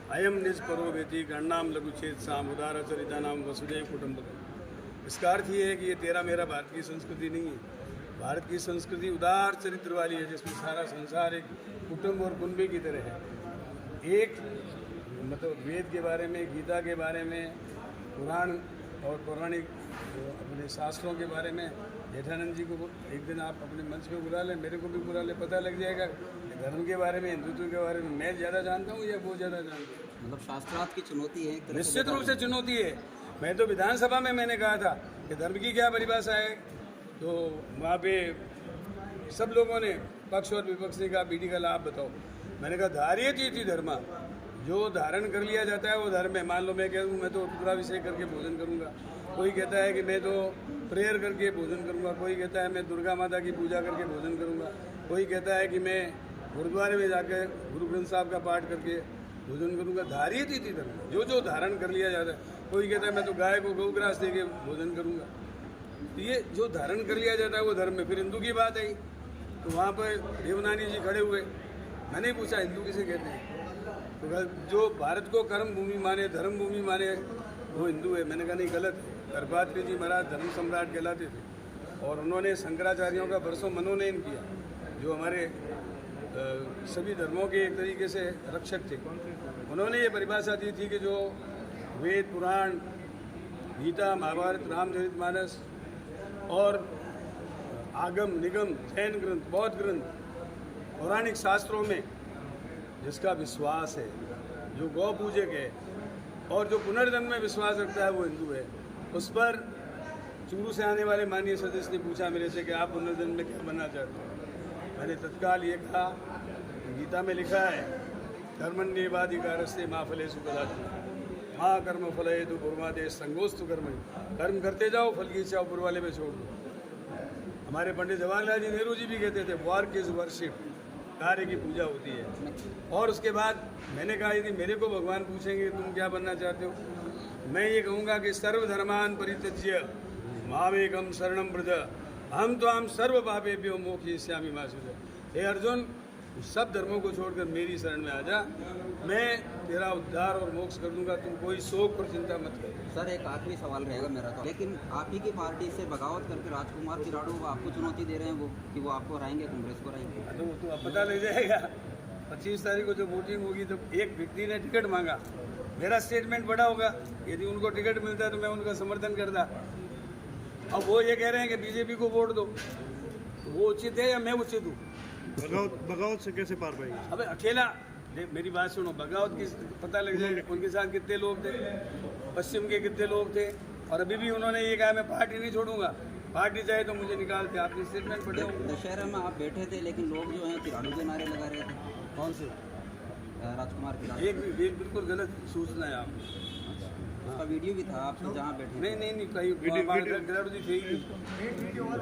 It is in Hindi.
अयम निज परो वेति गणनाम लघुच्छेद साम उदारचरिता नाम वसुदेव कुटुंबकम। इसका अर्थ ये है कि ये तेरा मेरा भारत की संस्कृति नहीं है। भारत की संस्कृति उदार चरित्र वाली है, जिसमें सारा संसार एक कुटुंब और कुंबे की तरह है। एक मतलब वेद के बारे में, गीता के बारे में, पुराण और पौराणिक अपने शास्त्रों के बारे में जेठानंद जी को एक दिन आप अपने मंच पे बुला लें, मेरे को भी बुला लें, पता लग जाएगा धर्म के बारे में, हिंदुत्व के बारे में मैं ज़्यादा जानता हूँ या वो ज़्यादा जानता हूँ। मतलब शास्त्रार्थ की चुनौती है, निश्चित रूप से चुनौती है। मैं तो विधानसभा में मैंने कहा था कि धर्म की क्या परिभाषा है, तो वहाँ पे सब लोगों ने पक्ष और विपक्ष ने कहा पीढ़ी का लाभ बताओ। मैंने कहा धार्यति इति धर्म, जो धारण कर लिया जाता है वो धर्म है। मान लो मैं कहूँ मैं तो रुद्राभिषेक करके भोजन करूँगा, कोई कहता है कि मैं तो प्रेयर करके भोजन करूँगा, कोई कहता है मैं दुर्गा माता की पूजा करके भोजन करूँगा, कोई कहता है कि मैं गुरुद्वारे में जाकर गुरु ग्रंथ साहब का पाठ करके भोजन करूँगा। धार्यति इति धर्म, जो जो धारण कर लिया जाता है। कोई कहता है मैं तो गाय को गौग्रास दे के भोजन करूँगा। तो ये जो धारण कर लिया जाता है वो धर्म है। फिर हिंदू की बात आई तो वहाँ पर देवनानी जी खड़े हुए, मैंने पूछा हिंदू किसे कहते हैं, तो जो भारत को कर्म भूमि माने, धर्म भूमि माने वो हिंदू है। मैंने कहा नहीं, गलत है। गर्भपात्री जी महाराज धर्म सम्राट कहलाते थे और उन्होंने शंकराचार्यों का बरसों मनोनयन किया, जो हमारे सभी धर्मों के एक तरीके से रक्षक थे। उन्होंने ये परिभाषा दी थी कि जो वेद, पुराण, गीता, महाभारत, रामचरितमानस और आगम, निगम, जैन ग्रंथ, बौद्ध ग्रंथ, पौराणिक शास्त्रों में जिसका विश्वास है, जो गौ पूजक है और जो पुनर्जन्म में विश्वास रखता है वो हिंदू है। उस पर चूरू से आने वाले माननीय सदस्य ने पूछा मेरे से कि आप पुनर्जन्म में क्या बनना चाहते हो। मैंने तत्काल ये कहा, गीता में लिखा है कर्मण्येवाधिकारस्ते मा फलेषु कदाचन मां कर्म फलहेतु कुर्वते संगोस्तु कर्म। कर्म करते जाओ, फल की इच्छा ऊपर वाले में छोड़ दो। हमारे पंडित जवाहरलाल जी नेहरू जी भी कहते थे वर्क इज वर्शिप, कार्य की पूजा होती है। और उसके बाद मैंने कहा यदि मेरे को भगवान पूछेंगे तुम क्या बनना चाहते हो, मैं ये कहूँगा कि सर्वधर्मान परित्यज्य मामेकम शरणम व्रज हम तो हम सर्व पापेभ्यो मोक्षयिष्यामि मा शुचः। हे अर्जुन, सब धर्मों को छोड़कर मेरी शरण में आ जा, मैं तेरा उद्धार और मोक्ष कर दूंगा, तुम कोई शोक और चिंता मत करो। सर एक आखिरी सवाल रहेगा मेरा तो, लेकिन आप ही की पार्टी से बगावत करके राजकुमार किराड़ू वो आपको चुनौती दे रहे हैं, वो कि वो आपको हराएंगे, कांग्रेस को हराएंगे। तो अब पता लग जाएगा 25 तारीख को जब वोटिंग होगी तो एक व्यक्ति ने टिकट मांगा, मेरा स्टेटमेंट बड़ा होगा, यदि उनको टिकट मिलता है तो मैं उनका समर्थन करता। अब वो ये कह रहे हैं कि बीजेपी को वोट दो, तो वो उचित है या मैं उचित हूँ? बगावत से कैसे पार पाएंगे? अबे अकेला मेरी बात सुनो, बगावत की पता लग जाएगा उनके साथ कितने लोग थे, पश्चिम के कितने लोग थे। और अभी भी उन्होंने ये कहा मैं पार्टी नहीं छोड़ूंगा, पार्टी चाहे तो मुझे निकालते। आपने स्टेटमेंट पढ़े हो? दशहरा में आप बैठे थे लेकिन लोग जो हैं किराड़ू के नारे लगा रहे थे। कौन से? राजकुमार किराड़ू। एक बिल्कुल गलत सूचना है आपने। उसका वीडियो भी था आप जहाँ बैठे। नहीं, कहीं गिराड़ू जी थे ही नहीं।